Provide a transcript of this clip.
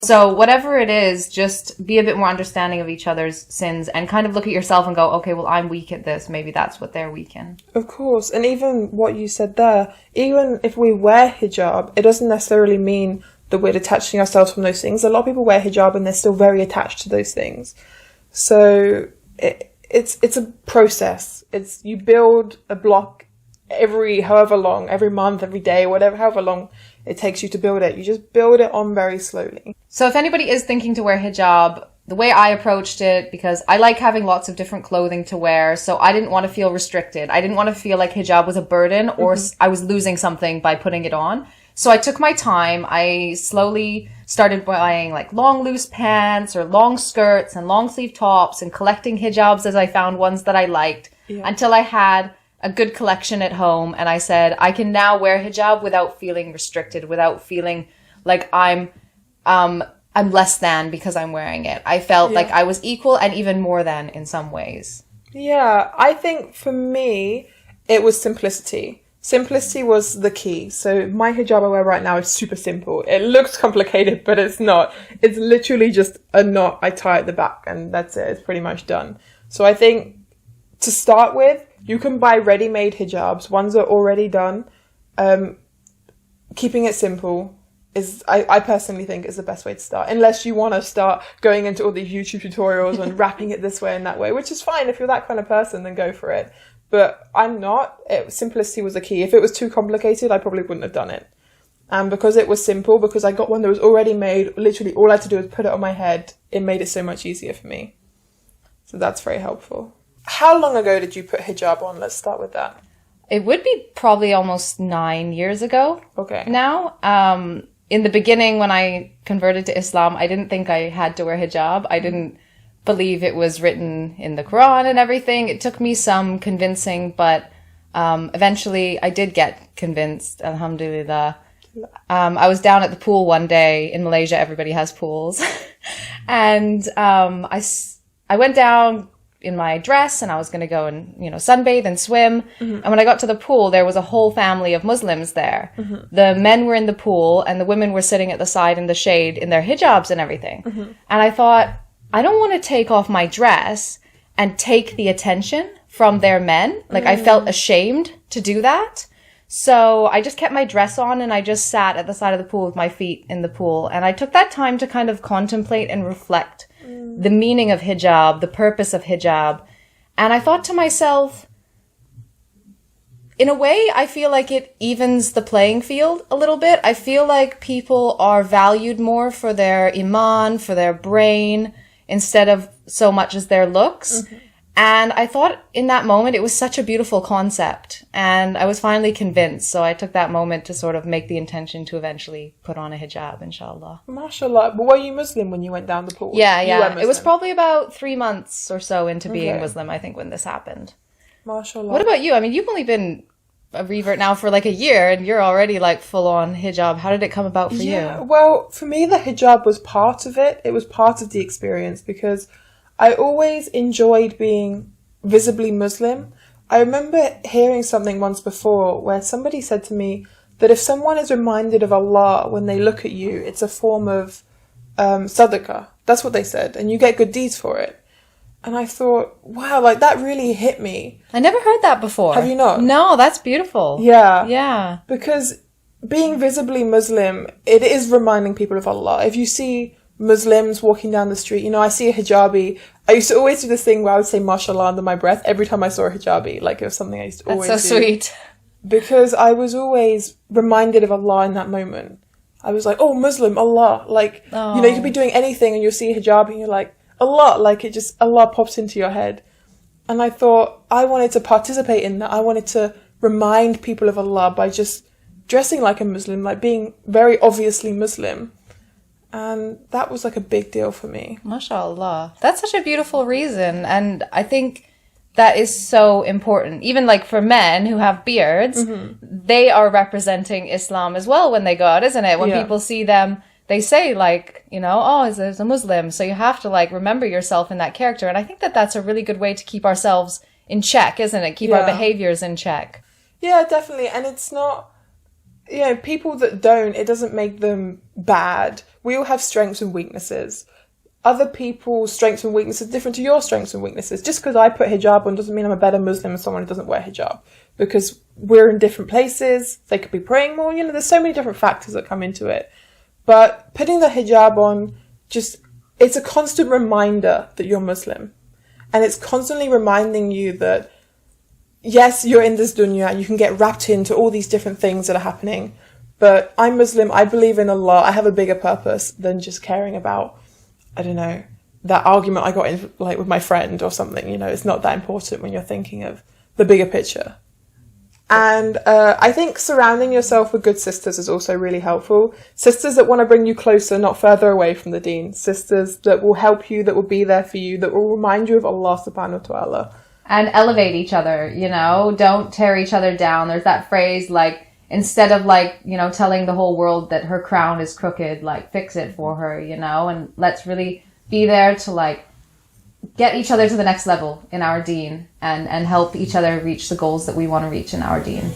So whatever it is, just be a bit more understanding of each other's sins and kind of look at yourself and go, okay, well, I'm weak at this. Maybe that's what they're weak in. Of course. And even what you said there, even if we wear hijab, it doesn't necessarily mean that we're detaching ourselves from those things. A lot of people wear hijab and they're still very attached to those things. So it's a process. You build a block every month, every day, however long it takes you to build it. You just build it on very slowly. So if anybody is thinking to wear hijab, the way I approached it, because I like having lots of different clothing to wear, so I didn't want to feel restricted. I didn't want to feel like hijab was a burden or I was losing something by putting it on. So I took my time. I slowly started buying like long loose pants or long skirts and long sleeve tops and collecting hijabs as I found ones that I liked until I had a good collection at home. And I said, I can now wear hijab without feeling restricted, without feeling like I'm less than because I'm wearing it. I felt like I was equal and even more than in some ways. Yeah, I think for me, it was simplicity. Simplicity was the key. So my hijab I wear right now is super simple. It looks complicated, but it's not. It's literally just a knot I tie at the back and that's it. It's pretty much done. So I think to start with, you can buy ready-made hijabs. Ones are already done. Keeping it simple is, I personally think, is the best way to start. Unless you want to start going into all these YouTube tutorials and wrapping it this way and that way, which is fine. If you're that kind of person, then go for it. But I'm not. Simplicity was the key. If it was too complicated, I probably wouldn't have done it. And because it was simple, because I got one that was already made, literally all I had to do was put it on my head, it made it so much easier for me. So that's very helpful. How long ago did you put hijab on? Let's start with that. It would be probably almost 9 years ago. Okay. Now, in the beginning when I converted to Islam, I didn't think I had to wear hijab. I didn't believe it was written in the Quran and everything. It took me some convincing, but eventually I did get convinced, alhamdulillah. I was down at the pool one day. In Malaysia, everybody has pools. And I went down in my dress and I was going to go and, sunbathe and swim. And when I got to the pool, there was a whole family of Muslims there. The men were in the pool and the women were sitting at the side in the shade in their hijabs and everything. And I thought, I don't want to take off my dress and take the attention from their men. Like I felt ashamed to do that. So I just kept my dress on and I just sat at the side of the pool with my feet in the pool. And I took that time to kind of contemplate and reflect the meaning of hijab, the purpose of hijab. And I thought to myself, in a way, I feel like it evens the playing field a little bit. I feel like people are valued more for their iman, for their brain, instead of so much as their looks. And I thought in that moment, it was such a beautiful concept. And I was finally convinced. So I took that moment to sort of make the intention to eventually put on a hijab, inshallah. MashaAllah. But were you Muslim when you went down the pool? Yeah. It was probably about 3 months or so into being Muslim, I think, when this happened. MashaAllah. What about you? I mean, you've only been a revert now for like a year and you're already like full on hijab. How did it come about for you? Well, for me, the hijab was part of it. It was part of the experience because I always enjoyed being visibly Muslim. I remember hearing something once before where somebody said to me that if someone is reminded of Allah when they look at you, it's a form of sadaqah. That's what they said. And you get good deeds for it. And I thought, wow, like that really hit me. I never heard that before. Have you not? No, that's beautiful. Yeah. Because being visibly Muslim, it is reminding people of Allah. If you see Muslims walking down the street, I see a hijabi. I used to always do this thing where I would say mashallah under my breath every time I saw a hijabi. Like it was something I used to always do. That's so sweet. Because I was always reminded of Allah in that moment. I was like, oh, Muslim, Allah. Like, you could be doing anything and you'll see a hijabi and you're like, Allah. Like Allah pops into your head. And I thought I wanted to participate in that. I wanted to remind people of Allah by just dressing like a Muslim, like being very obviously Muslim. And that was like a big deal for me. MashaAllah. That's such a beautiful reason. And I think that is so important. Even like for men who have beards, they are representing Islam as well when they go out, isn't it? When people see them, they say like, oh, there's a Muslim. So you have to like remember yourself in that character. And I think that that's a really good way to keep ourselves in check, isn't it? Keep our behaviors in check. Yeah, definitely. And it's not people that don't, it doesn't make them bad. We all have strengths and weaknesses. Other people's strengths and weaknesses are different to your strengths and weaknesses. Just because I put hijab on doesn't mean I'm a better Muslim than someone who doesn't wear hijab. Because we're in different places. They could be praying more. There's so many different factors that come into it. But putting the hijab on, it's a constant reminder that you're Muslim. And it's constantly reminding you that, yes, you're in this dunya and you can get wrapped into all these different things that are happening. But I'm Muslim. I believe in Allah. I have a bigger purpose than just caring about, I don't know, that argument I got in with my friend or something. It's not that important when you're thinking of the bigger picture. And I think surrounding yourself with good sisters is also really helpful. Sisters that want to bring you closer, not further away from the deen. Sisters that will help you, that will be there for you, that will remind you of Allah subhanahu wa ta'ala. And elevate each other, don't tear each other down. There's that phrase, instead of telling the whole world that her crown is crooked, fix it for her, and let's really be there to get each other to the next level in our deen and help each other reach the goals that we want to reach in our deen.